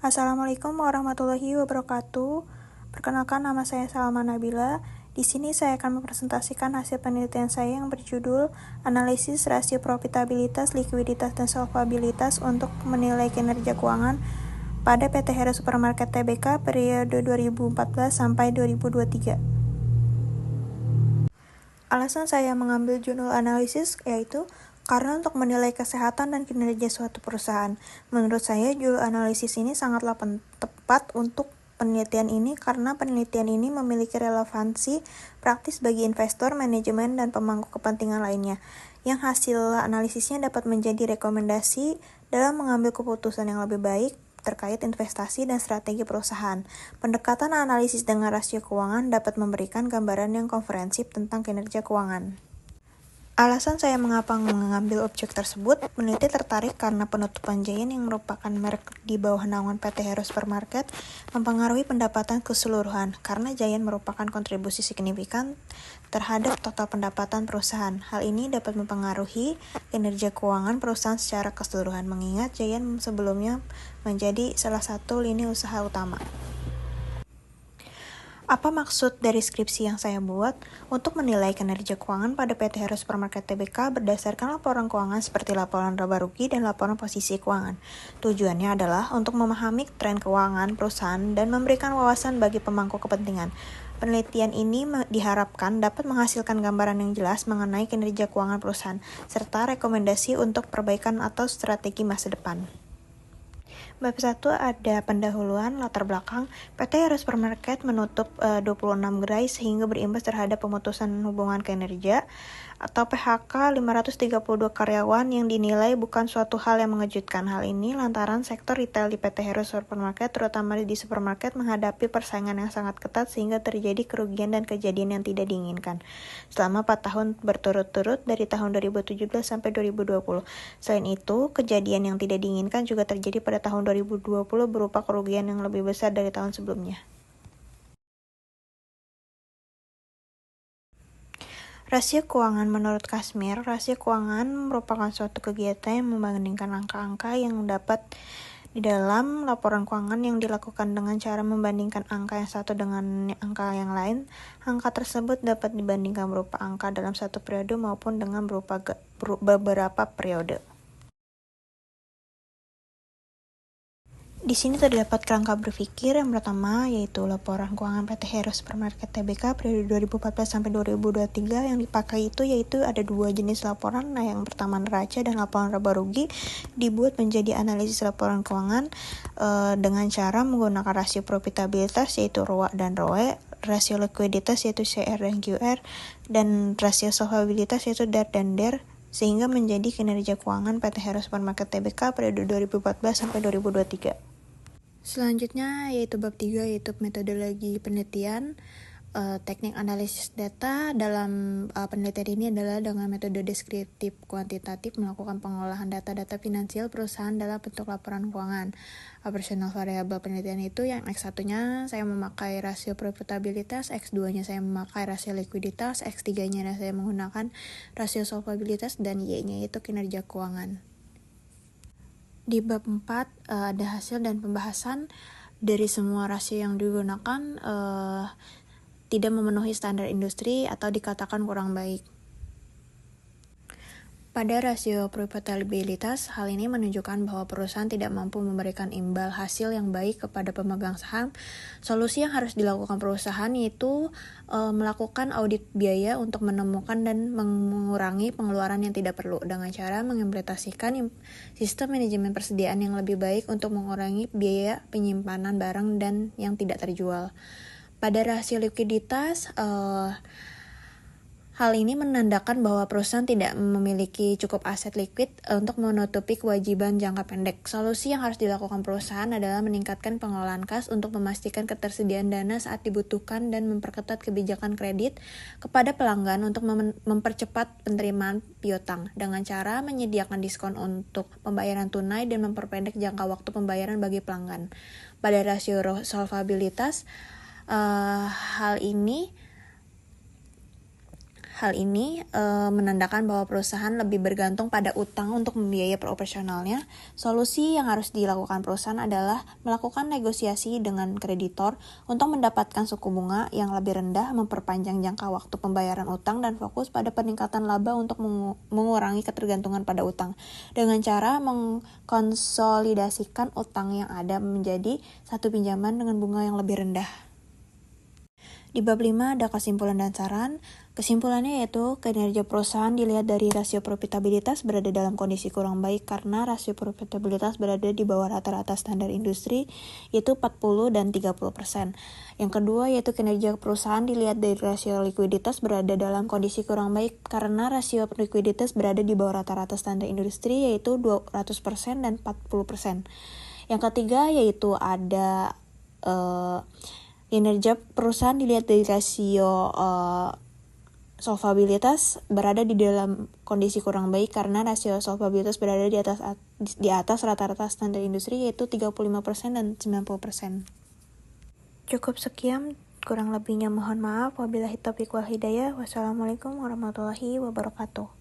Assalamualaikum warahmatullahi wabarakatuh. Perkenalkan, nama saya Salma Nabila. Di sini saya akan mempresentasikan hasil penelitian saya yang berjudul Analisis Rasio Profitabilitas, Likuiditas, dan Solvabilitas untuk menilai kinerja keuangan pada PT Hero Supermarket Tbk periode 2014 sampai 2023. Alasan saya mengambil jurnal analisis yaitu karena untuk menilai kesehatan dan kinerja suatu perusahaan. Menurut saya, jurnal analisis ini sangatlah tepat untuk penelitian ini karena penelitian ini memiliki relevansi praktis bagi investor, manajemen, dan pemangku kepentingan lainnya, yang hasil analisisnya dapat menjadi rekomendasi dalam mengambil keputusan yang lebih baik terkait investasi dan strategi perusahaan. Pendekatan analisis dengan rasio keuangan dapat memberikan gambaran yang komprehensif tentang kinerja keuangan. Alasan saya mengapa mengambil objek tersebut, peneliti tertarik karena penutupan Giant yang merupakan merek di bawah naungan PT Hero Supermarket mempengaruhi pendapatan keseluruhan, karena Giant merupakan kontribusi signifikan terhadap total pendapatan perusahaan. Hal ini dapat mempengaruhi kinerja keuangan perusahaan secara keseluruhan, mengingat Giant sebelumnya menjadi salah satu lini usaha utama. Apa maksud dari skripsi yang saya buat? Untuk menilai kinerja keuangan pada PT Hero Supermarket Tbk berdasarkan laporan keuangan seperti laporan laba rugi dan laporan posisi keuangan. Tujuannya adalah untuk memahami tren keuangan perusahaan dan memberikan wawasan bagi pemangku kepentingan. Penelitian ini diharapkan dapat menghasilkan gambaran yang jelas mengenai kinerja keuangan perusahaan, serta rekomendasi untuk perbaikan atau strategi masa depan. Bab 1 ada pendahuluan latar belakang. PT Hero Supermarket menutup 26 gerai sehingga berimbas terhadap pemutusan hubungan kinerja atau PHK 532 karyawan yang dinilai bukan suatu hal yang mengejutkan. Hal ini lantaran sektor retail di PT Hero Supermarket, terutama di supermarket, menghadapi persaingan yang sangat ketat sehingga terjadi kerugian dan kejadian yang tidak diinginkan selama 4 tahun berturut-turut dari tahun 2017 sampai 2020. Selain itu, kejadian yang tidak diinginkan juga terjadi pada tahun 2020 berupa kerugian yang lebih besar dari tahun sebelumnya. Rasio keuangan menurut Kashmir, rasio keuangan merupakan suatu kegiatan yang membandingkan angka-angka yang dapat di dalam laporan keuangan yang dilakukan dengan cara membandingkan angka yang satu dengan angka yang lain. Angka tersebut dapat dibandingkan berupa angka dalam satu periode maupun dengan berupa beberapa periode. Di sini terdapat kerangka berpikir yang pertama, yaitu laporan keuangan PT Hero Supermarket Tbk periode 2014 sampai 2023. Yang dipakai yaitu ada dua jenis laporan. Yang pertama neraca dan laporan laba rugi dibuat menjadi analisis laporan keuangan dengan cara menggunakan rasio profitabilitas yaitu ROA dan ROE, rasio likuiditas yaitu CR dan QR, dan rasio solvabilitas yaitu DAR dan DER, sehingga menjadi kinerja keuangan PT Hero Supermarket Tbk periode 2014 sampai 2023. Selanjutnya yaitu bab 3, yaitu metodologi penelitian. Teknik analisis data dalam penelitian ini adalah dengan metode deskriptif kuantitatif melakukan pengolahan data-data finansial perusahaan dalam bentuk laporan keuangan. Operasional variabel penelitian itu yang X1-nya saya memakai rasio profitabilitas, X2-nya saya memakai rasio likuiditas, X3-nya saya menggunakan rasio solvabilitas, dan Y-nya itu kinerja keuangan. Di bab 4 ada hasil dan pembahasan. Dari semua rasio yang digunakan tidak memenuhi standar industri atau dikatakan kurang baik. Pada rasio profitabilitas, hal ini menunjukkan bahwa perusahaan tidak mampu memberikan imbal hasil yang baik kepada pemegang saham. Solusi yang harus dilakukan perusahaan yaitu melakukan audit biaya untuk menemukan dan mengurangi pengeluaran yang tidak perlu dengan cara mengimplementasikan sistem manajemen persediaan yang lebih baik untuk mengurangi biaya penyimpanan barang dan yang tidak terjual. Pada rasio likuiditas, hal ini menandakan bahwa perusahaan tidak memiliki cukup aset likuid untuk menutupi kewajiban jangka pendek. Solusi yang harus dilakukan perusahaan adalah meningkatkan pengelolaan kas untuk memastikan ketersediaan dana saat dibutuhkan dan memperketat kebijakan kredit kepada pelanggan untuk mempercepat penerimaan piutang dengan cara menyediakan diskon untuk pembayaran tunai dan memperpendek jangka waktu pembayaran bagi pelanggan. Pada rasio Hal ini menandakan bahwa perusahaan lebih bergantung pada utang untuk membiayai operasionalnya. Solusi yang harus dilakukan perusahaan adalah melakukan negosiasi dengan kreditor untuk mendapatkan suku bunga yang lebih rendah, memperpanjang jangka waktu pembayaran utang, dan fokus pada peningkatan laba untuk mengurangi ketergantungan pada utang. Dengan cara mengkonsolidasikan utang yang ada menjadi satu pinjaman dengan bunga yang lebih rendah. Di bab 5 ada kesimpulan dan saran. Kesimpulannya yaitu kinerja perusahaan dilihat dari rasio profitabilitas berada dalam kondisi kurang baik karena rasio profitabilitas berada di bawah rata-rata standar industri yaitu 40 dan 30%. Yang kedua yaitu kinerja perusahaan dilihat dari rasio likuiditas berada dalam kondisi kurang baik karena rasio likuiditas berada di bawah rata-rata standar industri yaitu 200% dan 40%. Yang ketiga yaitu ada kinerja perusahaan dilihat dari rasio solvabilitas berada di dalam kondisi kurang baik karena rasio solvabilitas berada di atas rata-rata standar industri yaitu 35% dan 90%. Cukup sekian, kurang lebihnya mohon maaf. Wabillahi taufiq wal hidayah. Wassalamualaikum warahmatullahi wabarakatuh.